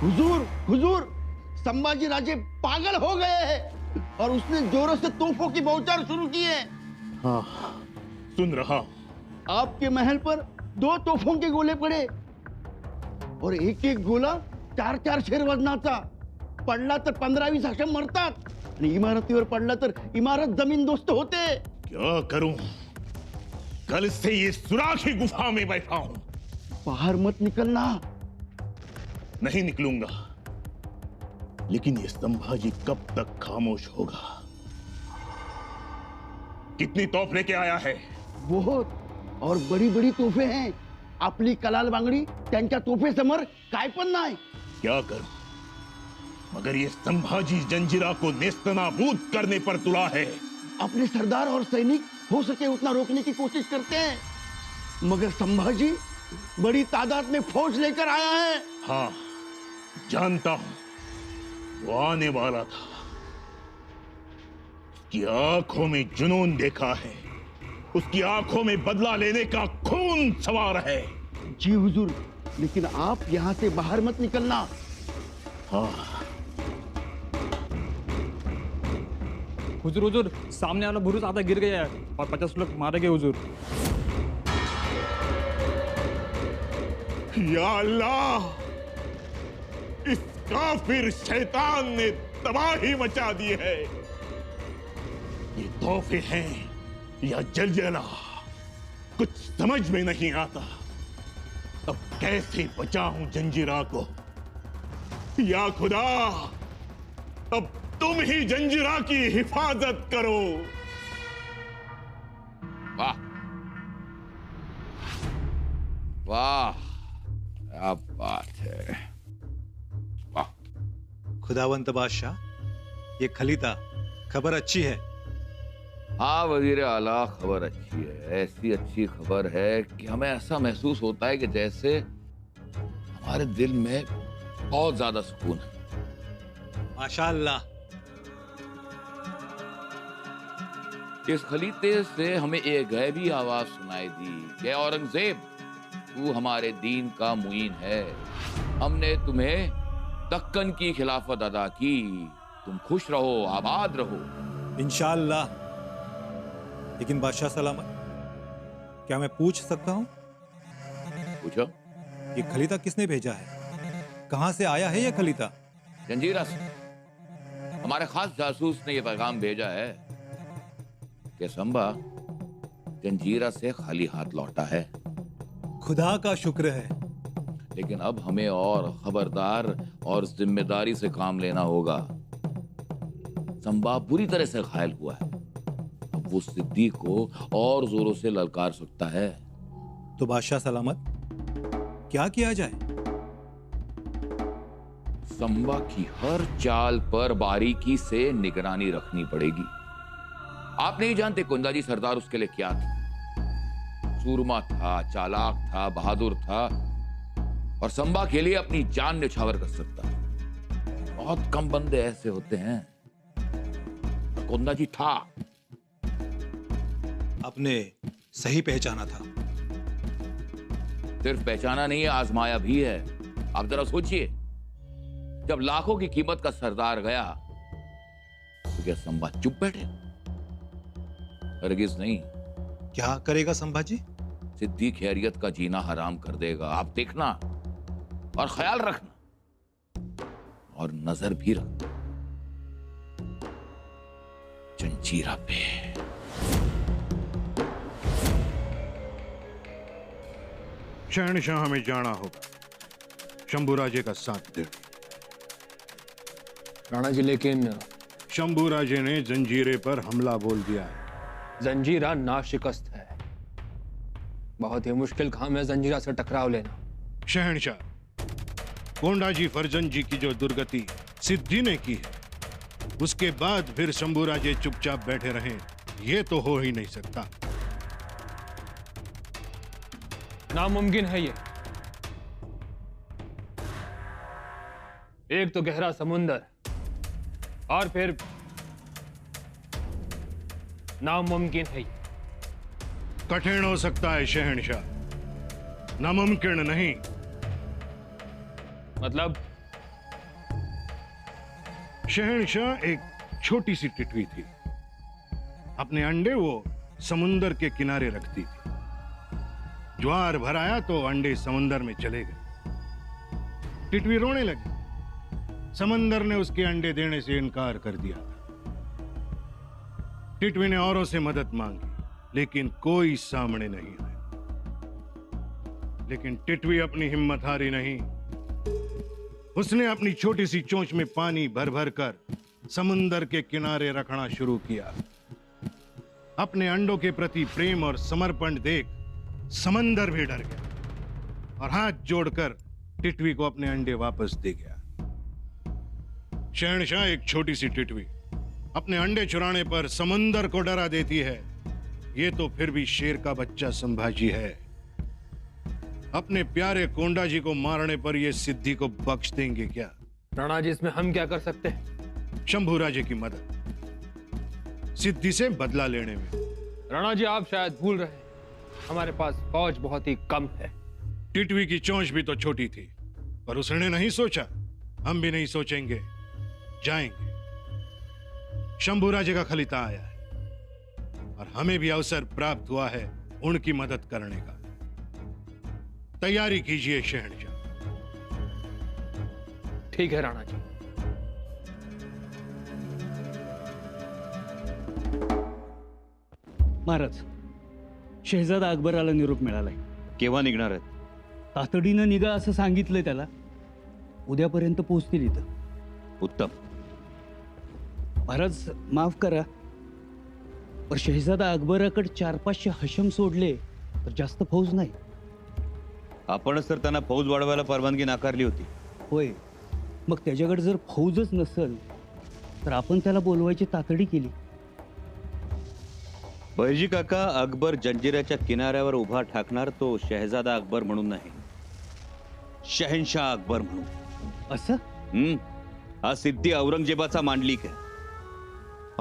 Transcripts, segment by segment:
हुजूर, हुजूर, संभाजी राजे पागल हो गए हैं और उसने जोरों से तोपों की बौछार शुरू की है। हाँ, सुन रहा। आपके महल पर 2 तोपों के गोले पड़े और एक एक गोला 4-4 शेर वजनाचा. पडला तर 15-20 अशा मरतात आणि इमारतीवर पडला तर इमारत जमीनदोस्त होते. क्या करूं? कल से ये सुराखी गुफा में बैठा हूं। बाहर मत निकलना। नहीं निकलूंगा, लेकिन ये संभाजी कब तक खामोश होगा? कितनी तोप लेके आया है? बहुत, और बड़ी बड़ी तोफे हैं. आपली कलाल बांगडी त्यांच्या तोफेसमोर काय पण नाही. क्या करूं? मगर ये संभाजी जंजीरा को नेस्तनाबूद करने पर तुला है। अपने सरदार और सैनिक हो सके उतना रोकने की कोशिश करते हैं, मगर संभाजी बड़ी तादाद में फौज लेकर आया है। हाँ, जानता हूं, वो आने वाला था। उसकी आंखों में जुनून देखा है, उसकी आंखों में बदला लेने का खून सवार है। जी हुजूर, लेकिन आप यहां से बाहर मत निकलना। हाँ। हुजूर, हुजूर, सामने वाला बुरुज आधा गिर गया है और 50 लोग मारे गए हुजूर। या अल्लाह, इस काफिर शैतान ने तबाही मचा दी है। ये तोहफे हैं या जलजला, कुछ समझ में नहीं आता। अब कैसे बचाऊं जंजीरा को? या खुदा, अब तुम ही जंजीरा की हिफाजत करो। वाह वाह, क्या बात है। वाह। खुदावंत बादशाह, ये खलीता, खबर अच्छी है। हाँ वजीर आला, खबर अच्छी है। ऐसी अच्छी खबर है कि हमें ऐसा महसूस होता है कि जैसे हमारे दिल में बहुत ज्यादा सुकून है। माशाअल्लाह। इस खलीते से हमें एक गैबी आवाज सुनाई दी कि औरंगजेब, तू हमारे दीन का मुईन है। हमने तुम्हें दक्कन की खिलाफत अदा की। तुम खुश रहो, आबाद रहो। इंशाअल्लाह। लेकिन बादशाह सलामत, क्या मैं पूछ सकता हूँ, पूछो। ये खलीता किसने भेजा है? कहां से आया है ये खलीता? जंजीरा से। हमारे खास जासूस ने यह पैगाम भेजा है कि संबा जंजीरा से खाली हाथ लौटा है। खुदा का शुक्र है। लेकिन अब हमें और खबरदार और जिम्मेदारी से काम लेना होगा। संबा बुरी तरह से घायल हुआ है। अब वो सिद्दीक को और जोरों से ललकार सकता है। तो बादशाह सलामत, क्या किया जाए? संबा की हर चाल पर बारीकी से निगरानी रखनी पड़ेगी। आप नहीं जानते कुंदाजी सरदार उसके लिए क्या था। सूरमा था, चालाक था, बहादुर था और संबा के लिए अपनी जान न्यौछावर कर सकता था। बहुत कम बंदे ऐसे होते हैं। कुंदाजी था। आपने सही पहचाना था। सिर्फ पहचाना नहीं है, आजमाया भी है। आप जरा सोचिए, जब लाखों की कीमत का सरदार गया तो क्या संबा चुप बैठे? हरगिज नहीं। क्या करेगा संभाजी? सिद्दीक खैरियत का जीना हराम कर देगा। आप देखना और ख्याल रखना और नजर भी रखना जंजीरा पे। शहनशाह हमें जाना होगा, शंभूराजे का साथ दे। राणा जी, लेकिन शंभूराजे ने जंजीरे पर हमला बोल दिया है। जंजीरा नाशिकस्त है। बहुत ही मुश्किल काम है जंजीरा से टकराव लेना। शहनशाह, कोंडाजी फर्जन जी की जो दुर्गति सिद्धि ने की है, उसके बाद फिर शंभूराजे चुपचाप बैठे रहें, यह तो हो ही नहीं सकता। नामुमकिन है ये। एक तो गहरा समुंदर और फिर नामुमकिन है ये। कठिन हो सकता है शहनशाह, नामुमकिन नहीं। मतलब शहंशाह एक छोटी सी टिटवी थी। अपने अंडे वो समुंदर के किनारे रखती थी। ज्वार भर आया तो अंडे समुंदर में चले गए। टिटवी रोने लगी। समंदर ने उसके अंडे देने से इनकार कर दिया। टिटवी ने औरों से मदद मांगी, लेकिन कोई सामने नहीं आया। लेकिन टिटवी अपनी हिम्मत हारी नहीं। उसने अपनी छोटी सी चोंच में पानी भर भर कर समुंदर के किनारे रखना शुरू किया। अपने अंडों के प्रति प्रेम और समर्पण देख समंदर भी डर गया और हाथ जोड़कर टिटवी को अपने अंडे वापस दे गया। शहंशाह एक छोटी सी टिटवी अपने अंडे चुराने पर समंदर को डरा देती है। ये तो फिर भी शेर का बच्चा संभाजी है। अपने प्यारे कोंडा जी को मारने पर ये सिद्धि को बख्श देंगे क्या? राणा जी, इसमें हम क्या कर सकते हैं? शंभू राजे की मदद सिद्धि से बदला लेने में। राणा जी, आप शायद भूल रहे हैं, हमारे पास फौज बहुत ही कम है। टिटवी की चोंच भी तो छोटी थी, पर उसने नहीं सोचा, हम भी नहीं सोचेंगे। जाएंगे। शंभू राजे का खलीता आया है और हमें भी अवसर प्राप्त हुआ है उनकी मदद करने का। तैयारी कीजिए शहंशाह। ठीक है राणा जी। महाराज, शहजादा अकबराला निरोप मिळालाय. केव्हा निघणार आहेत? तातडीनं निघा असं सांगितलंय त्याला. उद्यापर्यंत पोहोचतील इथं. उत्तम. महाराज माफ करा, पर शहजादा अकबराकडे 400-500 हशम सोडले तर जास्त फौज नाही. आपणच तर त्यांना फौज वाढवायला परवानगी नाकारली होती. होय, मग त्याच्याकडे जर फौजच नसेल तर आपण त्याला बोलवायची तातडी केली. बहिर्जी काका, अकबर जंजिऱ्याच्या किनाऱ्यावर उभा ठाकणार तो शहजादा अकबर म्हणून नाही, शहनशाह अकबर म्हणून. असं? हा सिद्धी औरंगजेबाचा मांडलिक आहे.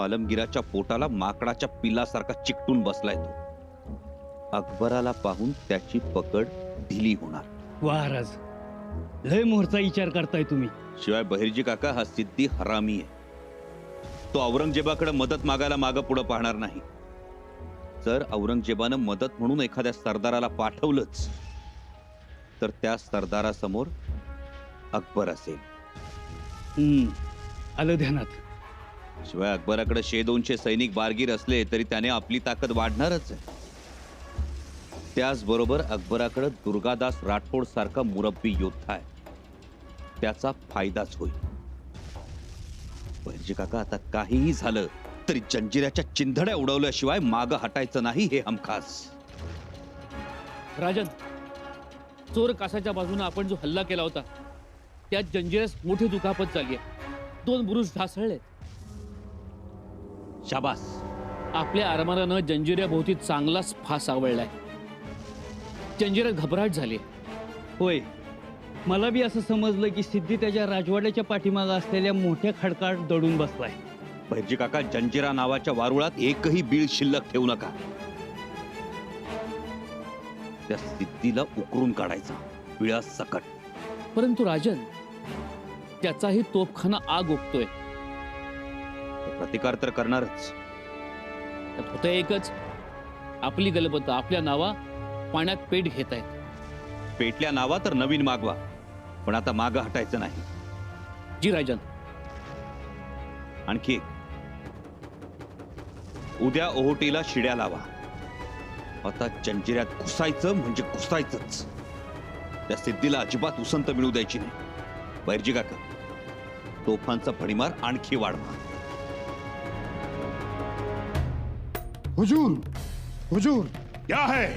आलमगीराच्या पोटाला माकडाच्या पिलासारखा चिकटून बसलाय तो. अकबराला पाहून त्याची पकड ढिली होणार. महाराज, लय मोरचा विचार करताय तुम्ही. शिवाय बहिर्जी काका, हा सिद्धी हरामी आहे. तो औरंगजेबाकडे मदत मागायला मागं पुढं पाहणार नाही. जर औरंगजेबानं मदत म्हणून एखाद्या सरदाराला पाठवलंच तर त्या सरदारासमोर अकबर असेल. आलं ध्यानात. शिवाय अकबराकडे 100-200 सैनिक बारगीर असले तरी त्याने आपली ताकद वाढणारच आहे. त्याचबरोबर अकबराकडे दुर्गादास राठोड सारखा मुरब्बी योद्धा आहे. त्याचा फायदाच होईल. बहिर्जी काका, आता काहीही झालं तरी जंजिऱ्याच्या चिंधड्या उडवल्याशिवाय मागं हटायचं नाही, हे हमखास. राजन, चोर कासाच्या बाजूने आपण जो हल्ला केला होता त्यात जंजिऱ्यास मोठी दुखापत झाली आहे. 2 बुरुज ढासळले. शाबास. आपल्या आरमारानं जंजिऱ्याभोवती चांगलाच फास आवळलाय. जंजिऱ्यात घबराट झाली. होय, मला बी असं समजलं की सिद्धी त्याच्या राजवाड्याच्या पाठीमागं असलेल्या मोठ्या खडकात दडून बसलाय. बहिर्जी काका, जंजिरा नावाच्या वारुळात एकही बीळ शिल्लक ठेवू नका. त्या सिद्धीला उकरून काढायचा, बिळा सकट. परंतु राजन, त्याचाही तोफखाना आग ओकतोय. प्रतिकार तर करणारच. होतं एकच, आपली गलबत आपल्या नावा पाण्यात पेट घेत आहेत. पेटल्या नावा तर नवीन मागवा, पण आता मागं हटायचं नाही. जी राजन. आणखी एक, उद्या ओहोटीला शिड्या लावा. आता जंजिऱ्यात घुसायचं म्हणजे घुसायचंच. त्या सिद्धीला अजिबात उसंत मिळू द्यायची नाही. बहिर्जी काका, तोफांचा भडीमार आणखी वाढवा. हुजूर, हुजूर. क्या है?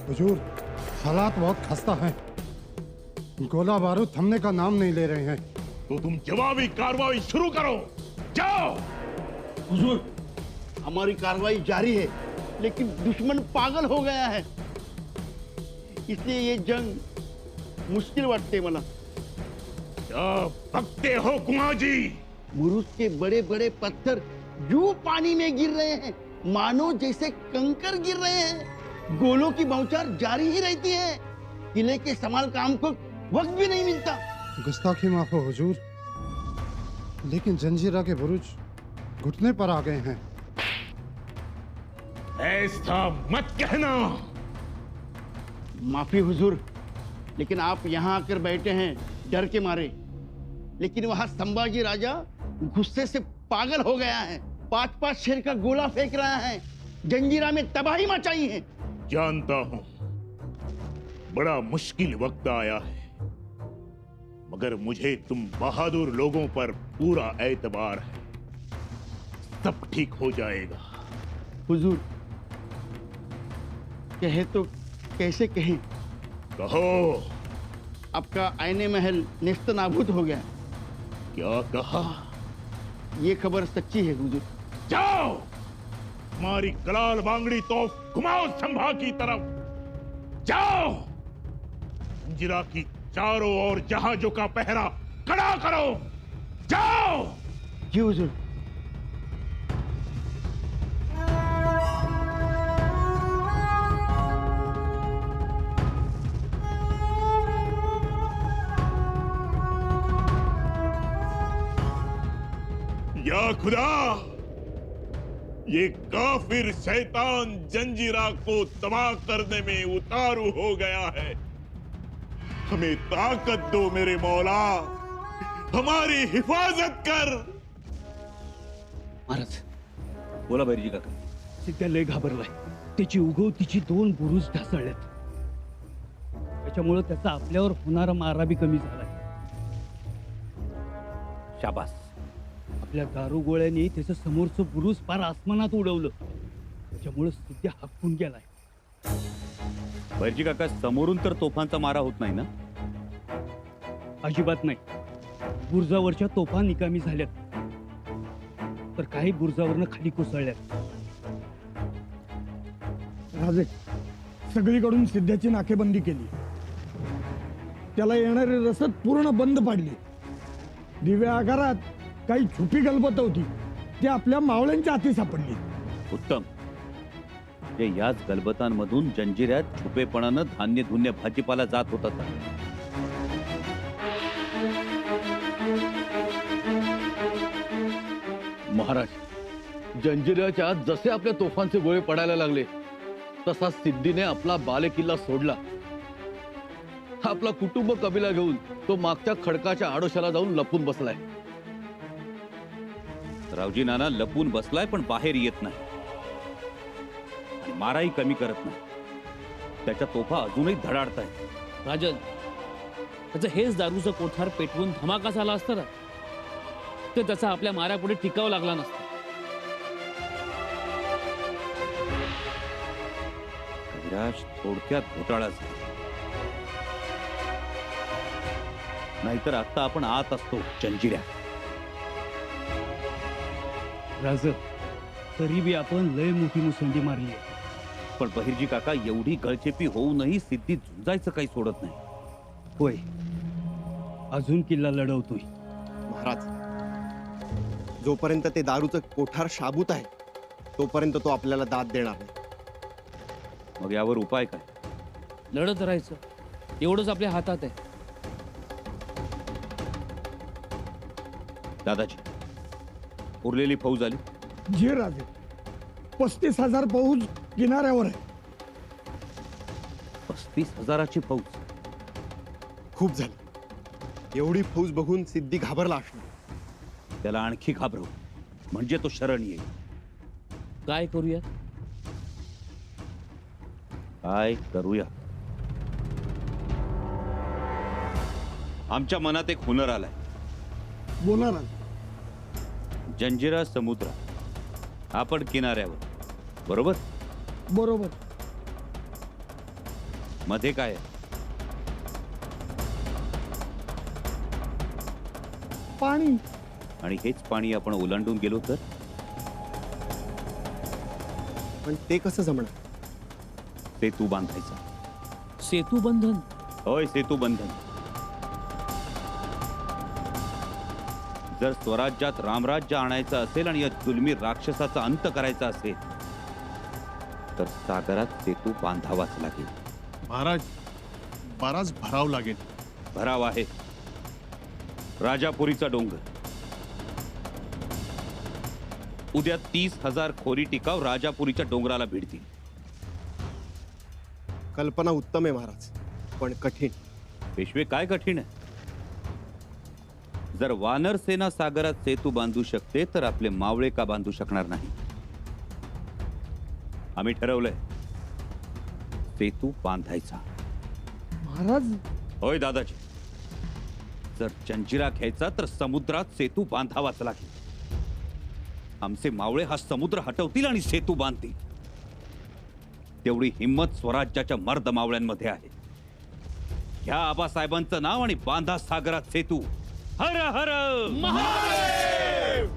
हुजूर, हालात बहुत खस्ता हैं. गोला बारूद थमने का नाम नहीं ले रहे हैं. तो तुम जवाबी कार्रवाई शुरू करो. जाओ. हुजूर, हमारी कार्रवाई जारी है, लेकिन दुश्मन पागल हो गया है. इसलिए ये जंग मुश्किल वाटते मला. क्या बकते हो कुआं जी? बुरुज के बड़े बड़े पत्थर यूं पानी में गिर रहे हैं मानो जैसे कंकर गिर रहे हैं. गोलों की बौछार जारी ही रहती है. किले के संभाल काम को वक्त भी नहीं मिलता. गुस्ताखी माफ हो हुजूर. लेकिन जंजीरा के बुरुज घुटने पर आ गए हैं। ऐसा मत कहना। माफी हुजूर, लेकिन आप यहाँ आकर बैठे हैं डर के मारे, लेकिन वहां संभाजी राजा गुस्से से पागल हो गया है। 5-5 शेर का गोला फेंक रहा है, जंजीरा में तबाही मचाई है। जानता हूं, बड़ा मुश्किल वक्त आया है, मगर मुझे तुम बहादुर लोगों पर पूरा एतबार है। सब ठीक हो जाएगा। हुजूर, कहे तो कैसे कहें? कहो। आपका आईने महल नेस्त नाबूद हो गया। क्या कहा? ये खबर सच्ची है हुजूर। जाओ, हमारी कलाल बांगड़ी तो घुमाओ संभा की तरफ। जाओ, जंजीरा की चारों ओर जहाजों का पहरा खड़ा करो। जाओ। जी हुजूर। या खुदा, ये काफिर शैतान जंजीरा को तबाह करने में उतारू हो गया है। हमें ताकत दो मेरे मौला, हमारी हिफाजत कर। महाराज, बोला बैरजी काका. सिद्ध्या लय घाबरलाय. त्याची उगवतीची 2 बुरुज ढासळलेत. त्याच्यामुळे त्याचा आपल्यावर होणारा मारा बी कमी झालाय. शाबास. आपल्या दारुगोळ्यांनी त्याचं समोरचं बुरुज पार आसमानात उडवलं. त्याच्यामुळे सिद्ध्या हक्कून गेलाय. बैरजी काका, समोरून तर तोफांचा मारा होत नाही ना? अजिबात नाही. बुर्जावरच्या तोफा निकामी झाल्यात, तर काही बुर्जावरनं खाली कोसळल्यात. राजे, सगळीकडून सिद्ध्याची नाकेबंदी केली. त्याला येणारी रसद पूर्ण बंद पाडली. दिव्या आगारात काही छुपी गलबत होती, ती आपल्या मावळ्यांच्या हाती सापडली. उत्तम. ते याच गलबतांमधून जंजिऱ्यात छुपेपणानं धान्य धुन्य भाजीपाला जात होता. महाराज, जंजिऱ्याच्या आत जसे आपल्या तोफांचे गोळे पडायला लागले, तसा सिद्धीने आपला बालेकिल्ला सोडला. आपला कुटुंब कबिला घेऊन तो मागच्या खडकाच्या आडोशाला जाऊन लपून बसलाय. रावजी नाना लपून बसलाय, पण बाहेर येत नाही आणि माराही कमी करत नाही. त्याच्या तोफा अजूनही धडाडतायत. राजन, त्याचं हेच दारूचं कोठार पेटवून धमाका झाला असता ना, तर त्याचा आपल्या माऱ्यापुढे टिकावं लागला नसता. कविराज, थोडक्यात घोटाळा झाला. नाहीतर आता आपण आत असतो जंजिऱ्यात. राज, तरी बी आपण लय मोठी मुसंडी मारली. पण बहिर्जी काका, एवढी गळचेपी होऊनही सिद्धी झुंजायचं काही सोडत नाही. होय, अजून किल्ला लढवतोय. महाराज, जोपर्यंत ते दारूचं कोठार शाबूत आहे, तोपर्यंत तो आपल्याला दाद देणार नाही. मग यावर उपाय काय? लढत राहायचं, एवढंच आपल्या हातात आहे. दादाजी, उरलेली फौज आली? जी राजे, 35,000 फौज किनाऱ्यावर आहे. 35,000ची फौज? खूप झाली. एवढी फौज बघून सिद्धी घाबरला असणार. त्याला आणखी घाबरव, म्हणजे तो शरण येईल. काय करूया? काय करूया? आमच्या मनात एक हुनर आलाय. बोला राजे. जंजिरा समुद्र, आपण किनाऱ्यावर, बरोबर? बरोबर. मध्ये काय आहे? पाणी. आणि हेच पाणी आपण ओलांडून गेलो तर? पण ते कसं जमणार? सेतू बांधायचा. सेतू बंधन? होय, सेतू बंधन. जर स्वराज्यात रामराज्य आणायचं असेल आणि या जुलमी राक्षसाचा अंत करायचा असेल, तर सागरात सेतू बांधावाच लागेल. महाराज, बराच भराव लागेल. भराव आहे. राजापुरीचा डोंगर, उद्या 30,000 खोरी टिकाव राजापुरीच्या डोंगराला भिडतील. कल्पना उत्तम आहे महाराज, पण कठीण. पेशवे काय कठीण आहे? जर वानर सेना सागरात सेतू बांधू शकते तर आपले मावळे का बांधू शकणार नाही? आम्ही ठरवलंय सेतू बांधायचा. महाराज. होय दादाजी, जर जंजिरा घ्यायचा तर समुद्रात सेतू बांधावाच लागेल. आमचे मावळे हा समुद्र हटवतील आणि सेतू बांधतील. तेवढी हिम्मत स्वराज्याच्या मर्द मावळ्यांमध्ये आहे. घ्या आबासाहेबांचं नाव आणि बांधा सागरात सेतू. हर हर महादेव.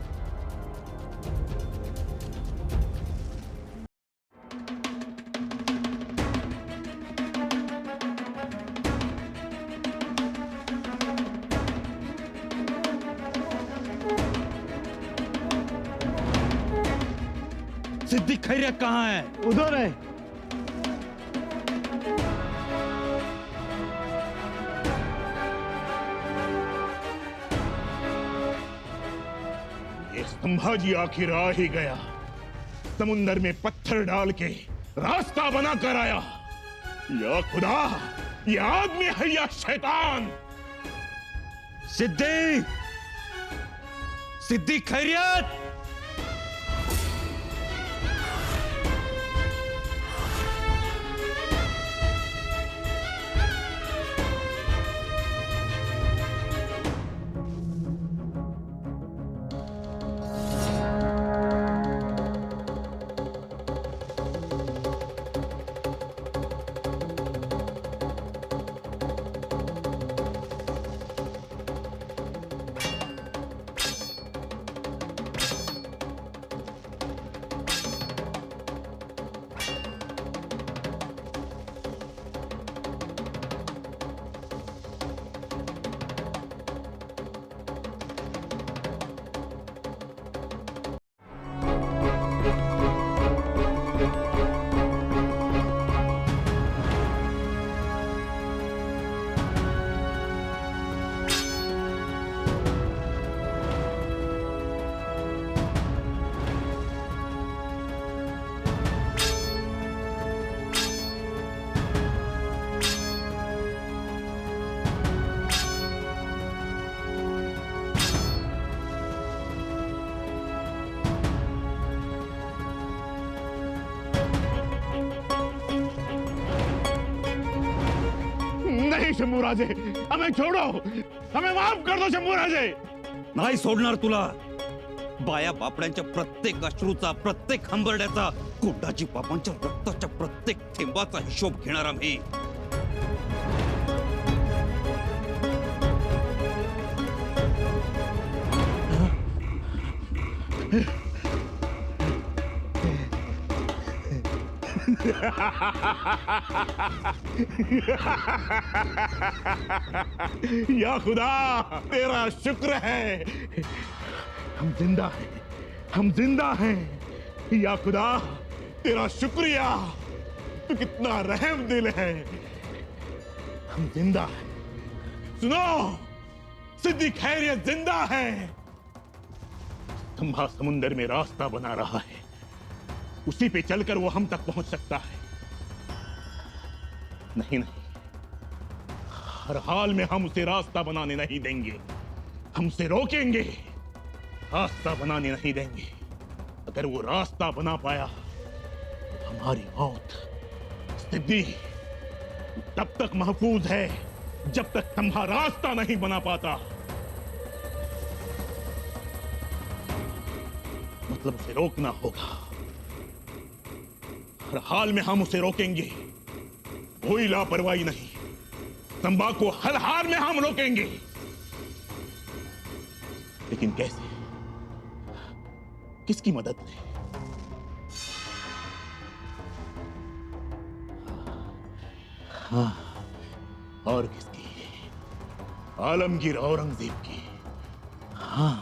सिद्दीक खैरियत कहाँ है? उधर है. ये संभाजी आखिर आ ही गया. समुंदर में पत्थर डाल के रास्ता बना कर आया. या खुदा, ये आदमी है या शैतान? सिद्दीक, सिद्दीक खैरियत. नहीं शंभूराजे, हमें छोड़ो. हमें माफ कर दो शंभूराजे. नाही सोडणार तुला. बाया बापड्यांच्या प्रत्येक अश्रूचा, प्रत्येक हंबरड्याचा, कोंडाजी बाबांच्या रक्ताच्या प्रत्येक थेंबाचा हिशोब घेणार आम्ही. या खुदा, तेरा शुक्र है हम जिंदा हैं. हम जिंदा हैं. या खुदा, तेरा शुक्रिया. तू कितना रहम दिल है. हम जिंदा हैं. सुनो, सिद्दीक खैरियत जिंदा है. खंभा समुंदर में रास्ता बना रहा है. उसी पे चलकर वो हम तक पहुंच सकता है. नहीं नहीं, हर हाल में हम उसे रास्ता बनाने नहीं देंगे. हमसे रोकेंगे, रास्ता बनाने नहीं देंगे. अगर वो रास्ता बना पाया तो हमारी मौत. सिद्दी, तब तक महफूज है जब तक खंभा रास्ता नहीं बना पाता. मतलब उसे रोकना होगा. हर हाल में हम उसे रोकेंगे. कोई लापरवाही नहीं. तंबाकू को हर हाल में हम रोकेंगे. लेकिन कैसे? किसकी मदद से? हाँ, और किसकी? आलमगीर औरंगजेब की. हाँ,